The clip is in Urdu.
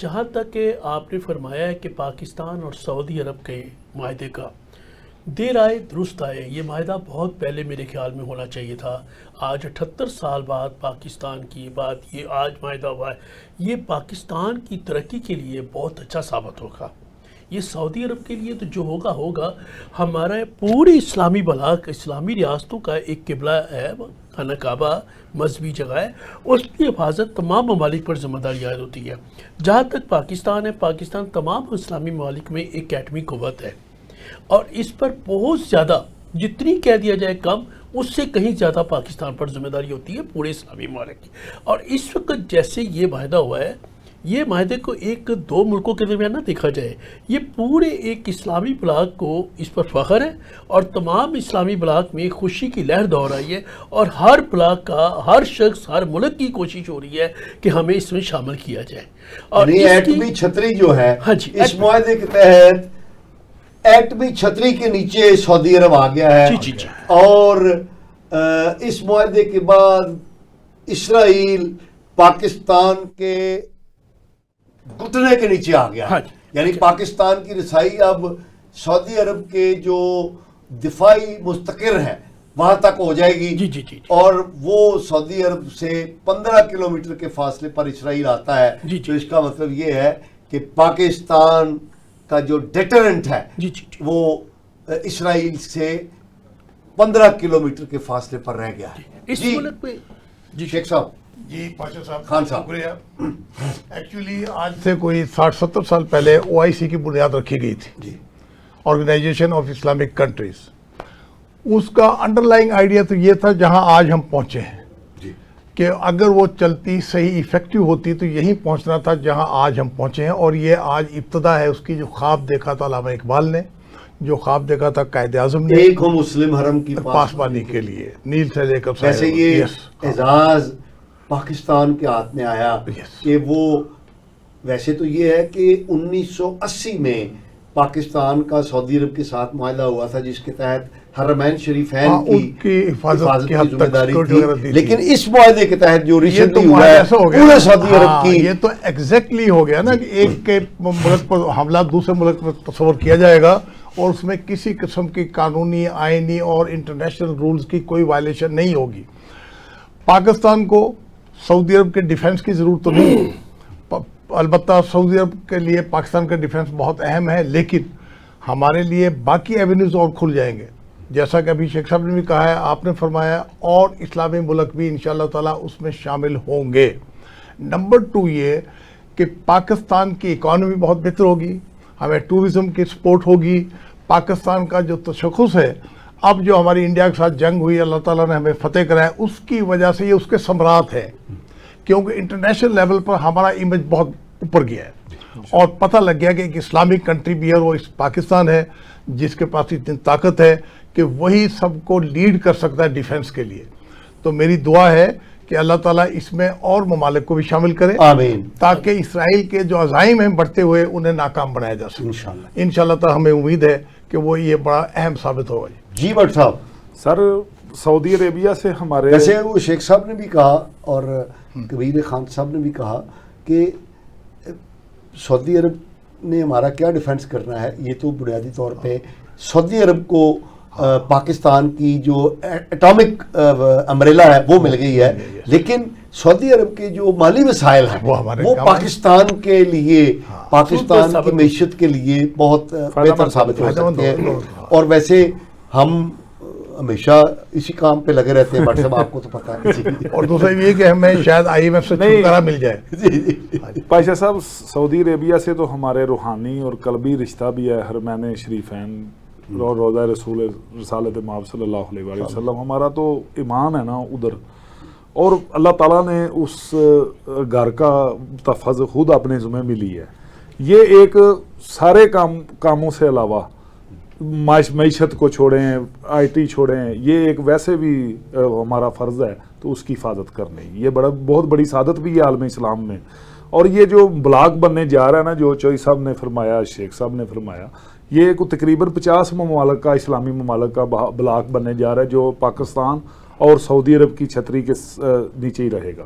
جہاں تک کہ آپ نے فرمایا ہے کہ پاکستان اور سعودی عرب کے معاہدے کا دیر آئے درست آئے، یہ معاہدہ بہت پہلے میرے خیال میں ہونا چاہیے تھا۔ آج 78 سال بعد پاکستان کی بات یہ آج معاہدہ ہوا ہے، یہ پاکستان کی ترقی کے لیے بہت اچھا ثابت ہوگا۔ یہ سعودی عرب کے لیے تو جو ہوگا ہمارا پوری اسلامی بلاک، اسلامی ریاستوں کا ایک قبلہ ہے، خانہ کعبہ مذہبی جگہ ہے، اس کی حفاظت تمام ممالک پر ذمہ داری عائد ہوتی ہے۔ جہاں تک پاکستان ہے، پاکستان تمام اسلامی ممالک میں ایک ایٹمی قوت ہے، اور اس پر بہت زیادہ، جتنی کہہ دیا جائے کم، اس سے کہیں زیادہ پاکستان پر ذمہ داری ہوتی ہے پورے اسلامی ممالک کی۔ اور اس وقت جیسے یہ معاہدہ ہوا ہے، یہ معاہدے کو ایک دو ملکوں کے درمیان نہ دیکھا جائے، یہ پورے ایک اسلامی بلاک کو اس پر فخر ہے، اور تمام اسلامی بلاک میں خوشی کی لہر دوڑ رہی ہے، اور ہر بلاک کا ہر شخص، ہر ملک کی کوشش ہو رہی ہے کہ ہمیں اس میں شامل کیا جائے۔ اور ایٹمی چھتری جو ہے اس معاہدے کے تحت ایٹمی چھتری کے نیچے سعودی عرب آ گیا ہے، اور اس معاہدے کے بعد اسرائیل پاکستان کے گھٹنے کے نیچے آ گیا، یعنی پاکستان کی رسائی اب سعودی عرب کے جو دفاعی مستقر ہے وہاں تک ہو جائے گی، اور وہ سعودی عرب سے 15 کلومیٹر کے فاصلے پر اسرائیل آتا ہے۔ تو اس کا مطلب یہ ہے کہ پاکستان کا جو ڈیٹرنٹ ہے وہ اسرائیل سے 15 کلومیٹر کے فاصلے پر رہ گیا ہے۔ جی شیخ صاحب، جی پاشا صاحب، خان صاحب، شکریہ۔ ایکچولی آج سے کوئی 60-70 سال پہلے OIC کی بنیاد رکھی گئی تھی، آرگنائزیشن آف اسلامک کنٹریز۔ اس کا انڈرلائنگ آئیڈیا تو یہ تھا جہاں آج ہم پہنچے ہیں، کہ اگر وہ چلتی صحیح ایفیکٹو ہوتی تو یہیں پہنچنا تھا جہاں آج ہم پہنچے ہیں۔ اور یہ آج ابتدا ہے اس کی، جو خواب دیکھا تھا علامہ اقبال نے، جو خواب دیکھا تھا قائد اعظم نے، ایک ہو مسلم حرم کی پاسبانی کے لیے، نیل سے لے کر ویسے یہ اعزاز پاکستان کے ہاتھ میں آیا کہ وہ، ویسے تو یہ ہے کہ 1980 میں پاکستان کا سعودی عرب کے ساتھ معاہدہ ہوا تھا جس کے تحت حرمین شریفین کی حفاظت کی ذمہ داری تھی، لیکن اس معاہدے کے تحت جو ریسنٹلی ہوا ہے پورے سعودی عرب کی، یہ تو ایگزیکٹلی ہو گیا نا کہ ایک کے ملک پر حملہ دوسرے ملک پر تصور کیا جائے گا، اور اس میں کسی قسم کی قانونی، آئینی اور انٹرنیشنل رولز کی کوئی وائلیشن نہیں ہوگی۔ پاکستان کو سعودی عرب کے ڈیفنس کی ضرورت تو نہیں، البتہ سعودی عرب کے لیے پاکستان کا ڈیفنس بہت اہم ہے، لیکن ہمارے لیے باقی ایونیوز اور کھل جائیں گے، جیسا کہ ابھی شیخ صاحب نے بھی کہا ہے، آپ نے فرمایا، اور اسلامی ملک بھی انشاءاللہ تعالیٰ اس میں شامل ہوں گے۔ نمبر 2 یہ کہ پاکستان کی اکانومی بہت بہتر ہوگی، ہمیں ٹورزم کی سپورٹ ہوگی۔ پاکستان کا جو تشخص ہے، اب جو ہماری انڈیا کے ساتھ جنگ ہوئی، اللہ تعالیٰ نے ہمیں فتح کرایا، اس کی وجہ سے یہ اس کے ثمرات ہے، کیونکہ انٹرنیشنل لیول پر ہمارا امیج بہت اوپر گیا ہے، اور پتہ لگ گیا کہ ایک اسلامک کنٹری بھی ہے، وہ پاکستان ہے، جس کے پاس اتنی طاقت ہے کہ وہی سب کو لیڈ کر سکتا ہے ڈیفنس کے لیے۔ تو میری دعا ہے کہ اللہ تعالیٰ اس میں اور ممالک کو بھی شامل کرے، آمین، تاکہ اسرائیل کے جو عزائم ہیں بڑھتے ہوئے انہیں ناکام بنایا جا سکے۔ انشاءاللہ تعالیٰ ہمیں امید ہے کہ وہ یہ بڑا اہم ثابت ہوگا۔ جی بٹ صاحب، سر سعودی عربیہ سے ہمارے، ویسے وہ شیخ صاحب نے بھی کہا اور کبیر خان صاحب نے بھی کہا کہ سعودی عرب نے ہمارا کیا ڈیفنس کرنا ہے، یہ تو بنیادی طور پہ سعودی عرب کو پاکستان کی جو ایٹامک امبریلا ہے وہ مل گئی ہے، لیکن سعودی عرب کے جو مالی وسائل ہیں وہ پاکستان کے لیے، پاکستان کی معیشت کے لیے بہت بہتر ثابت ہو سکتے ہیں۔ اور ویسے ہم ہمیشہ اسی کام پہ لگے رہتے ہیں، بٹ صاحب آپ کو تو پتہ ہے، اور دوسرا یہ کہ ہمیں شاید IMF سے چھٹکارا مل جائے۔ پاشا صاحب، سعودی عربیہ سے تو ہمارے روحانی اور قلبی رشتہ بھی ہے، حرمین شریفین اور روضہ رسول رسالت مآب صلی اللہ علیہ وآلہ وسلم، ہمارا تو ایمان ہے نا ادھر، اور اللہ تعالیٰ نے اس گھر کا تحفظ خود اپنے ذمہ میں لی ہے۔ یہ ایک سارے کاموں سے علاوہ معیشت کو چھوڑیں، IT چھوڑیں، یہ ایک ویسے بھی ہمارا فرض ہے تو اس کی حفاظت کرنی، یہ بہت بڑی سعادت بھی ہے عالم اسلام میں۔ اور یہ جو بلاک بننے جا رہا ہے نا، جو چوئی صاحب نے فرمایا، شیخ صاحب نے فرمایا، یہ تقریباً 50 ممالک کا، اسلامی ممالک کا بلاک بننے جا رہا ہے، جو پاکستان اور سعودی عرب کی چھتری کے نیچے ہی رہے گا۔